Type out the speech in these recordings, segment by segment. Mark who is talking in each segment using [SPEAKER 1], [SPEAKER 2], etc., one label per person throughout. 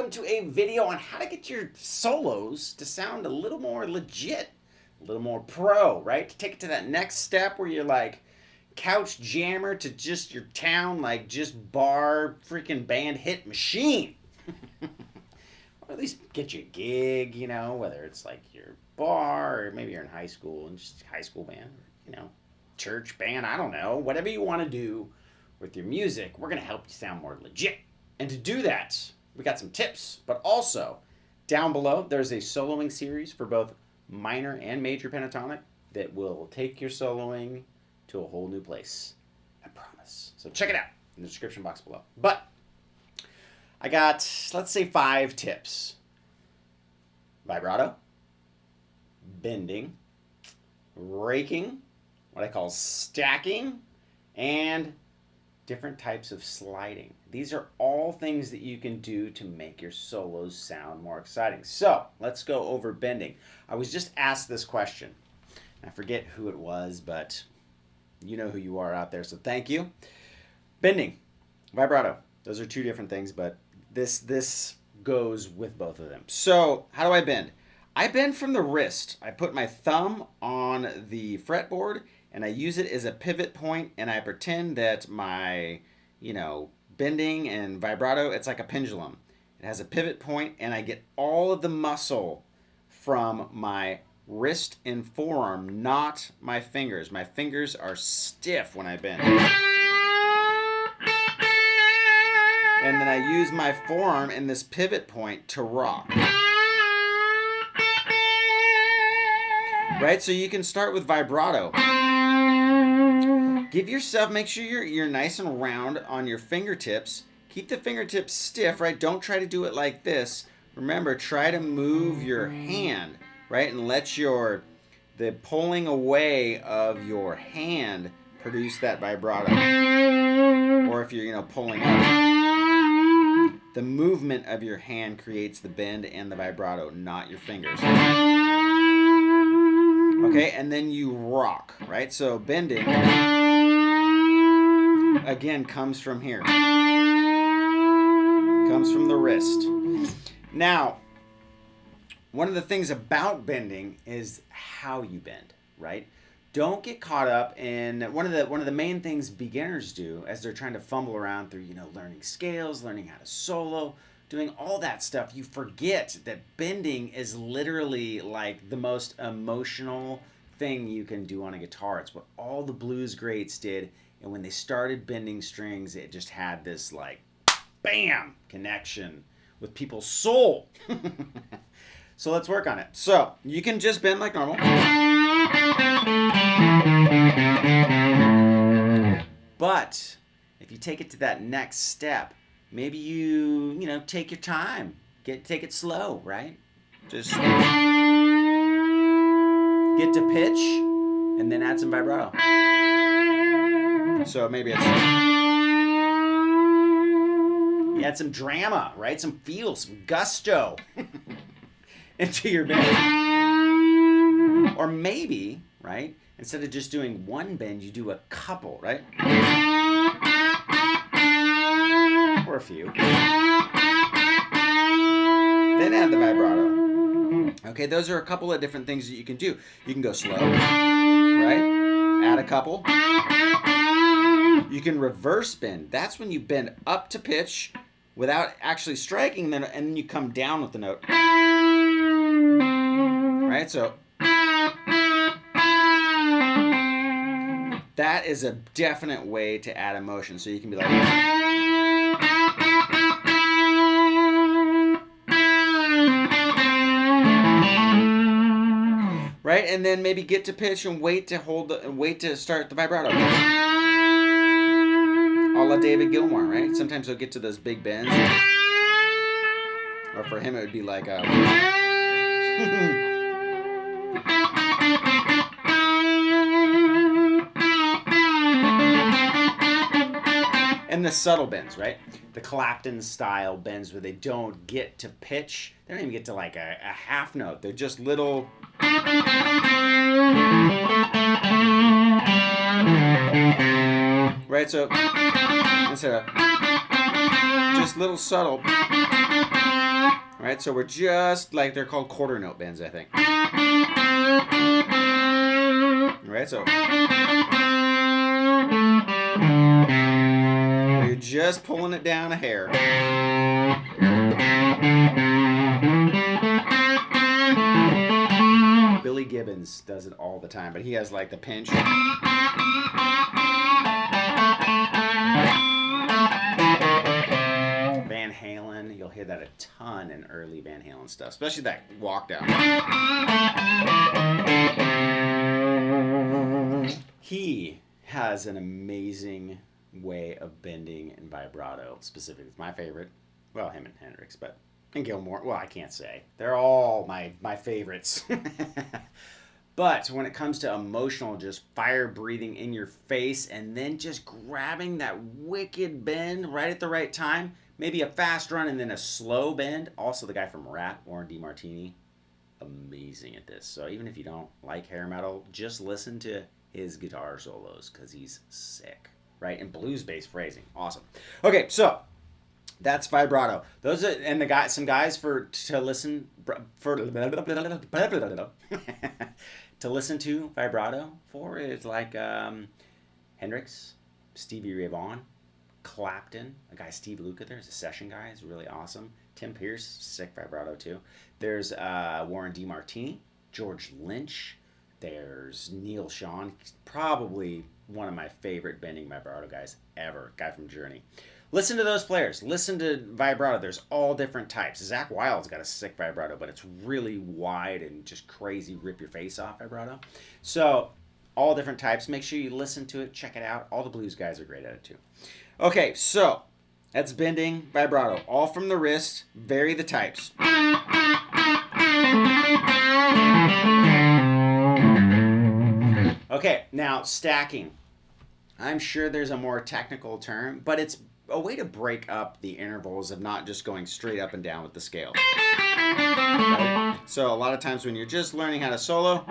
[SPEAKER 1] welcome to a video on how to get your solos to sound a little more legit, a little more pro, right? To take it to that next step where you're like couch jammer to just your town, like just bar freaking band hit machine. Or at least get you a gig, you know, whether it's like your bar or maybe you're in high school and just high school band, you know, church band, I don't know, whatever you want to do with your music, we're going to help you sound more legit. And to do that, we got some tips, but also down below, there's a soloing series for both minor and major pentatonic that will take your soloing to a whole new place. I promise. So check it out in the description box below. But I got, let's say, 5 tips. Vibrato, bending, raking, what I call stacking, and different types of sliding. These are all things that you can do to make your solos sound more exciting. So let's go over bending. I was just asked this question. I forget who it was, but you know who you are out there, so thank you. Bending, vibrato. Those are 2 different things, but this goes with both of them. So how do I bend? I bend from the wrist. I put my thumb on the fretboard and I use it as a pivot point, and I pretend that my, bending and vibrato, it's like a pendulum. It has a pivot point, and I get all of the muscle from my wrist and forearm, not my fingers. My fingers are stiff when I bend. And then I use my forearm in this pivot point to rock. Right? So you can start with vibrato. Give yourself, make sure you're nice and round on your fingertips. Keep the fingertips stiff, right? Don't try to do it like this. Remember, try to move your hand, right? And let the pulling away of your hand produce that vibrato. Or if you're, pulling up, the movement of your hand creates the bend and the vibrato, not your fingers. Okay, and then you rock, right? So bending, again, comes from here. Comes from the wrist. Now, one of the things about bending is how you bend, right? Don't get caught up in one of the main things beginners do as they're trying to fumble around through, learning scales, learning how to solo, doing all that stuff. You forget that bending is literally like the most emotional thing you can do on a guitar. It's what all the blues greats did. And when they started bending strings, it just had this like, bam, connection with people's soul. So let's work on it. So you can just bend like normal. But if you take it to that next step, maybe you take your time. Take it slow, right? Just get to pitch and then add some vibrato. So maybe it's you add some drama, right? Some feel, some gusto into your bend. Or maybe, right, instead of just doing one bend, you do a couple, right? Or a few. Then add the vibrato. Okay, those are a couple of different things that you can do. You can go slow, right? Add a couple. You can reverse bend. That's when you bend up to pitch without actually striking, and then you come down with the note. Right? So that is a definite way to add emotion. So you can be like, right? And then maybe get to pitch and wait to start the vibrato. A la David Gilmour, right? Sometimes he'll get to those big bends. Or for him it would be like a and the subtle bends, right? The Clapton style bends where they don't get to pitch. They don't even get to like a half note. They're just little right? So instead of just little subtle Right, so we're just like, they're called quarter note bends, I think. Right, so you're just pulling it down a hair. Billy Gibbons does it all the time, but he has like the pinch. Van Halen, you'll hear that a ton in early Van Halen stuff, especially that walk down. He has an amazing way of bending and vibrato, specifically. It's my favorite. Well, him and Hendrix, and Gilmore. Well, I can't say. They're all my favorites. But when it comes to emotional, just fire breathing in your face and then just grabbing that wicked bend right at the right time, maybe a fast run and then a slow bend. Also, the guy from Rat, Warren DeMartini, amazing at this. So even if you don't like hair metal, just listen to his guitar solos because he's sick, right? And blues-based phrasing, awesome. Okay, so that's vibrato. Those are, and some guys to listen to vibrato for is like Hendrix, Stevie Ray Vaughan, Clapton, a guy Steve Lukather is a session guy, is really awesome. Tim Pierce, sick vibrato too. There's Warren DeMartini, George Lynch. There's Neil Schon, probably one of my favorite bending vibrato guys ever, guy from Journey. Listen to those players. Listen to vibrato. There's all different types. Zach Wilde's got a sick vibrato, but it's really wide and just crazy, rip your face off vibrato. So all different types. Make sure you listen to it, check it out. All the blues guys are great at it too. Okay, so that's bending, vibrato, all from the wrist. Vary the types. Okay, now stacking. I'm sure there's a more technical term, but it's a way to break up the intervals of not just going straight up and down with the scale. Right? So a lot of times when you're just learning how to solo,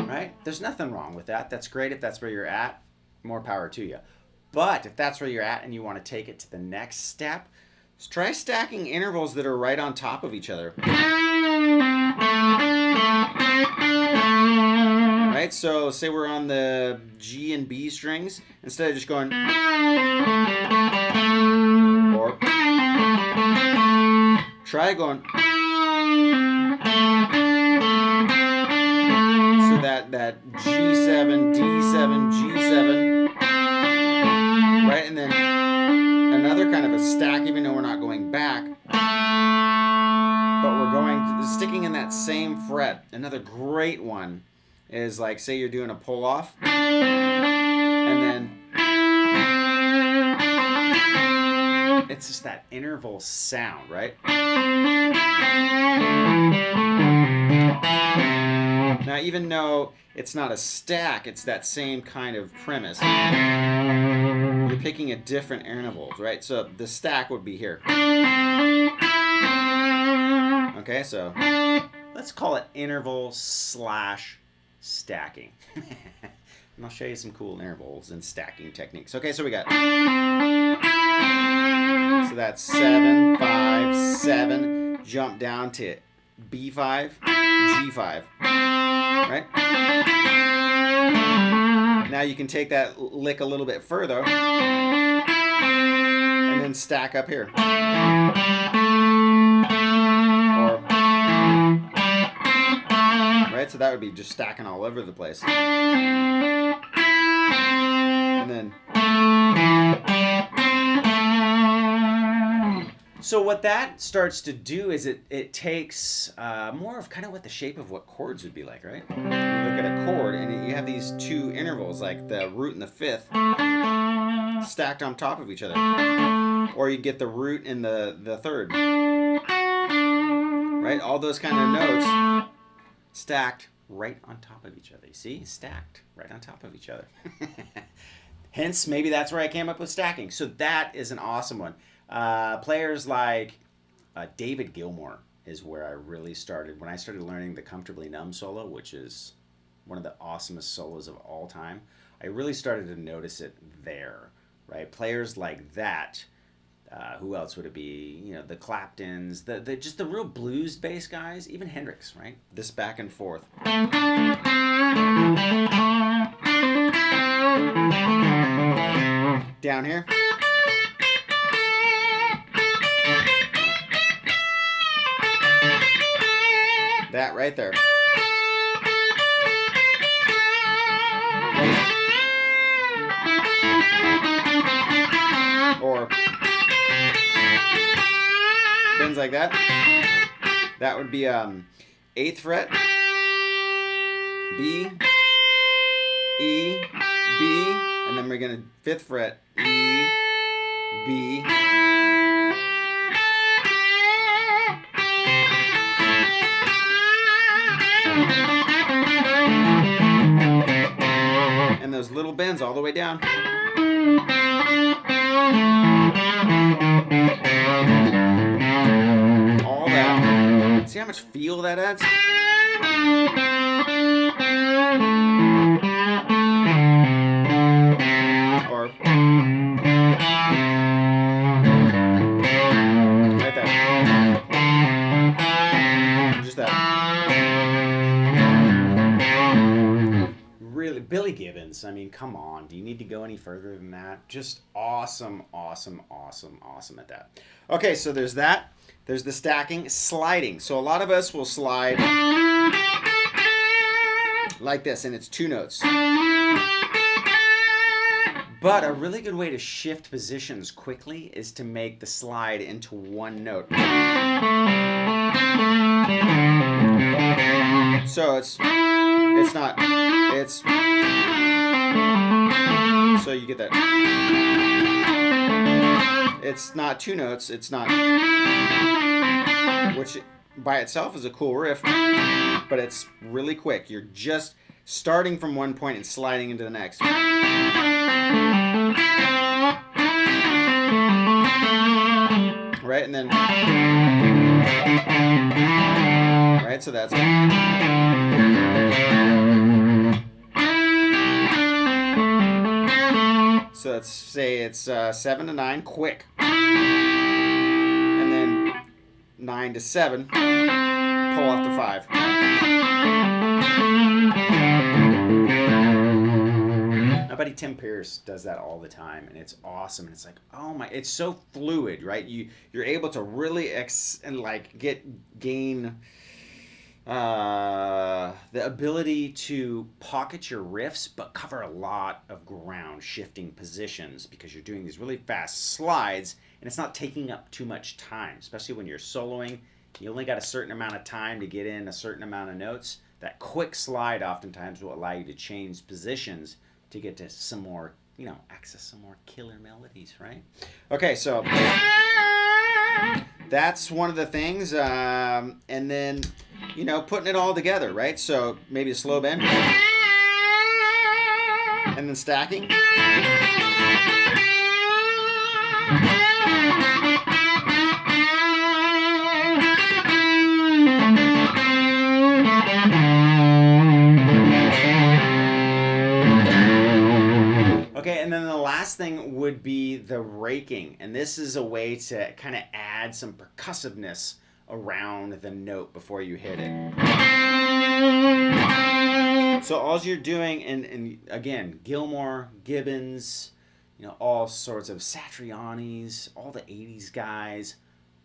[SPEAKER 1] right? There's nothing wrong with that. That's great if that's where you're at. More power to you. But if that's where you're at and you want to take it to the next step, try stacking intervals that are right on top of each other. Right, so say we're on the G and B strings, instead of just going, or try going, so that G7, D7, G7, right, and then another kind of a stack, even though we're not going back, but we're sticking in that same fret. Another great one is like, say you're doing a pull off, and then it's just that interval sound, right? Now, even though it's not a stack, it's that same kind of premise. You're picking a different intervals, right? So the stack would be here. Okay, so let's call it interval / stacking. And I'll show you some cool intervals and stacking techniques. Okay, so we got, so that's 7, 5, 7, jump down to B5, G5, right? Now you can take that lick a little bit further and then stack up here. Right, so that would be just stacking all over the place. And then, so what that starts to do is it takes more of kind of what the shape of what chords would be like, right? You look at a chord and you have these two intervals, like the root and the fifth, stacked on top of each other. Or you get the root and the third. Right, all those kind of notes stacked right on top of each other. You see? Stacked right on top of each other. Hence, maybe that's where I came up with stacking. So that is an awesome one. Players like David Gilmour is where I really started. When I started learning the Comfortably Numb solo, which is one of the awesomest solos of all time, I really started to notice it there. right? Players like that. Who else would it be? You know, the Claptons, the just the real blues bass guys, even Hendrix, right? This back and forth. Down here. That right there. Or bends like that. That would be 8th fret, B, E, B, and then we're gonna 5th fret, E, B, and those little bends all the way down. All that. See how much feel that adds? Or right there. Just that. Really, Billy Gibbons. I mean, come on. Do you need to go any further than that? Just awesome, awesome, awesome, awesome at that. Okay, so there's that. There's the stacking, sliding. So a lot of us will slide like this, and it's 2 notes. But a really good way to shift positions quickly is to make the slide into 1 note. So it's not, it's, so you get that. It's not 2 notes, it's not, which by itself is a cool riff, but it's really quick. You're just starting from one point and sliding into the next. Right, and then, right, so that's, so let's say it's 7 to 9, quick. And then 9 to 7, pull off to 5. My buddy Tim Pierce does that all the time, and it's awesome. And it's like, oh my, it's so fluid, right? You're able to really gain the ability to pocket your riffs, but cover a lot of ground, shifting positions, because you're doing these really fast slides, and it's not taking up too much time, especially when you're soloing. You only got a certain amount of time to get in a certain amount of notes. That quick slide oftentimes will allow you to change positions to get to some more, access some more killer melodies, right? Okay, so that's one of the things, and then, putting it all together, right? So maybe a slow bend, and then stacking. Okay, and then the last thing would be the raking, and this is a way to kind of add some percussiveness around the note before you hit it. So all you're doing, and again, Gilmour, Gibbons, all sorts of Satriani's, all the 80s guys,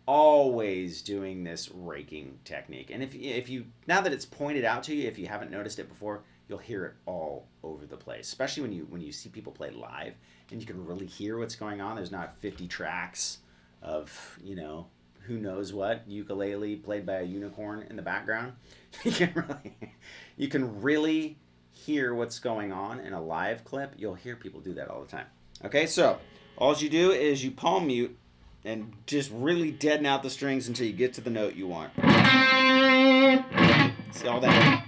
[SPEAKER 1] always doing this raking technique. And if you now that it's pointed out to you, if you haven't noticed it before, you'll hear it all over the place, especially when you see people play live and you can really hear what's going on. There's not 50 tracks of, who knows what, ukulele played by a unicorn in the background. You can really hear what's going on in a live clip. You'll hear people do that all the time. Okay, so all you do is you palm mute and just really deaden out the strings until you get to the note you want. See all that?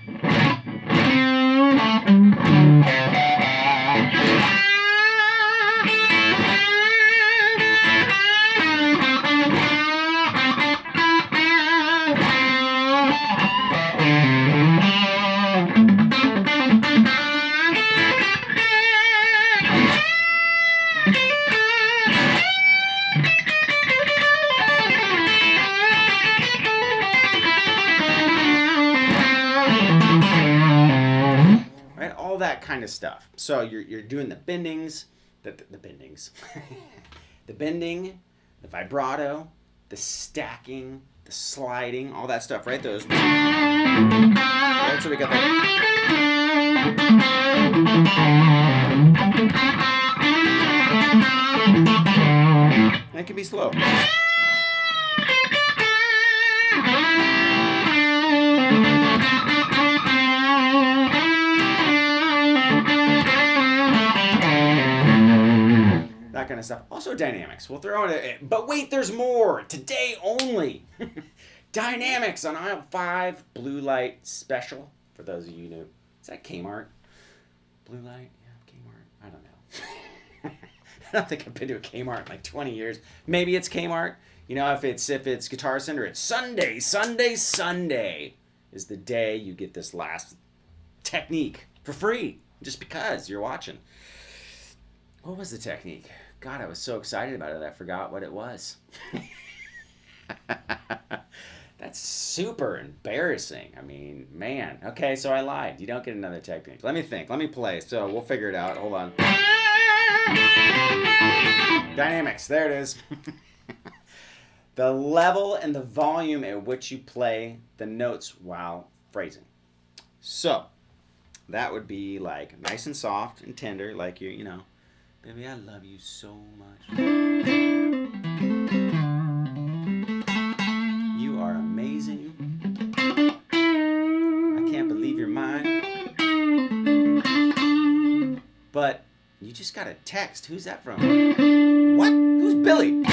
[SPEAKER 1] all that kind of stuff. So you're doing the bendings, the bendings, the bending, the vibrato, the stacking, the sliding, all that stuff, right? Those. Right, so we got that. And it can be slow. That kind of stuff. Also dynamics. We'll throw it. But wait, there's more. Today only. Dynamics on aisle 5. Blue light special. For those of you new. Is that Kmart? Blue light? Yeah, Kmart. I don't know. I don't think I've been to a Kmart in like 20 years. Maybe it's Kmart. You know, if it's Guitar Center, it's Sunday. Sunday is the day you get this last technique for free. Just because you're watching. What was the technique? God, I was so excited about it, I forgot what it was. That's super embarrassing. I mean, man. Okay, so I lied. You don't get another technique. Let me think. Let me play. So we'll figure it out. Hold on. Dynamics. There it is. The level and the volume at which you play the notes while phrasing. So that would be like nice and soft and tender, like you know. Baby, I love you so much. You are amazing. I can't believe you're mine. But you just got a text. Who's that from? What? Who's Billy? What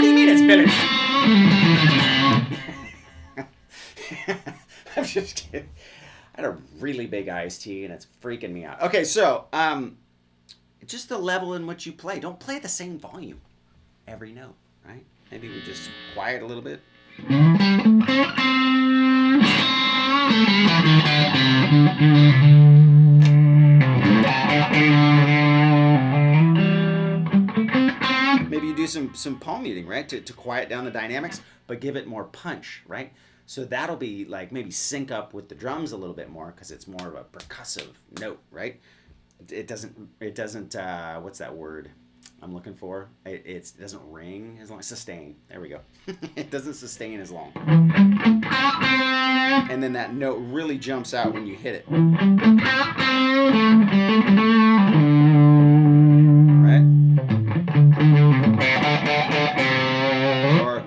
[SPEAKER 1] do you mean it's Billy? I'm just kidding. I had a really big iced tea and it's freaking me out. Okay, so just the level in which you play. Don't play at the same volume every note, right? Maybe we just quiet a little bit. Maybe you do some palm muting, right? To quiet down the dynamics, but give it more punch, right? So that'll be like maybe sync up with the drums a little bit more because it's more of a percussive note, right? It doesn't what's that word I'm looking for? It doesn't ring as long. Sustain. There we go. It doesn't sustain as long. And then that note really jumps out when you hit it. Right? Or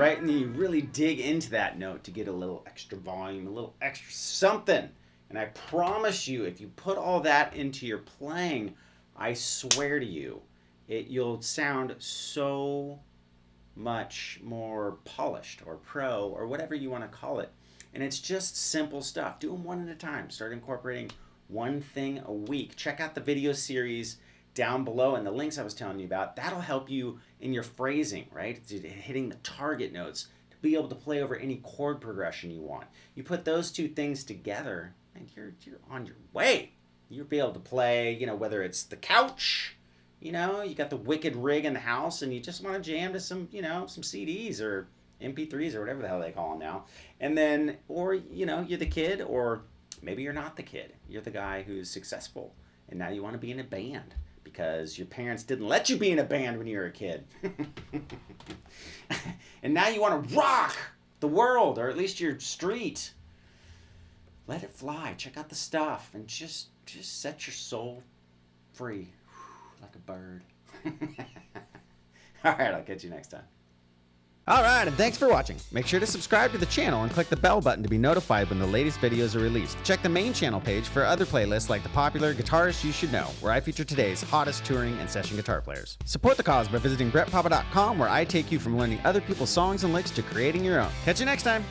[SPEAKER 1] right, and you really dig into that note to get a little extra volume, a little extra something. And I promise you, if you put all that into your playing, I swear to you, you'll sound so much more polished or pro or whatever you want to call it. And it's just simple stuff. Do them one at a time. Start incorporating one thing a week. Check out the video series down below and the links I was telling you about. That'll help you in your phrasing, right? Hitting the target notes to be able to play over any chord progression you want. You put those two things together and you're on your way. You'll be able to play, you know, whether it's the couch, you know, you got the wicked rig in the house and you just want to jam to some, you know, some CDs or MP3s or whatever the hell they call them now. And then, or, you know, you're the kid, or maybe you're not the kid. You're the guy who's successful and now you want to be in a band because your parents didn't let you be in a band when you were a kid. And now you want to rock the world, or at least your street. Let it fly. Check out the stuff and just set your soul free like a bird. All right, I'll catch you next time.
[SPEAKER 2] All right, and thanks for watching. Make sure to subscribe to the channel and click the bell button to be notified when the latest videos are released. Check the main channel page for other playlists like the popular Guitarists You Should Know, where I feature today's hottest touring and session guitar players. Support the cause by visiting brettpapa.com, where I take you from learning other people's songs and licks to creating your own. Catch you next time.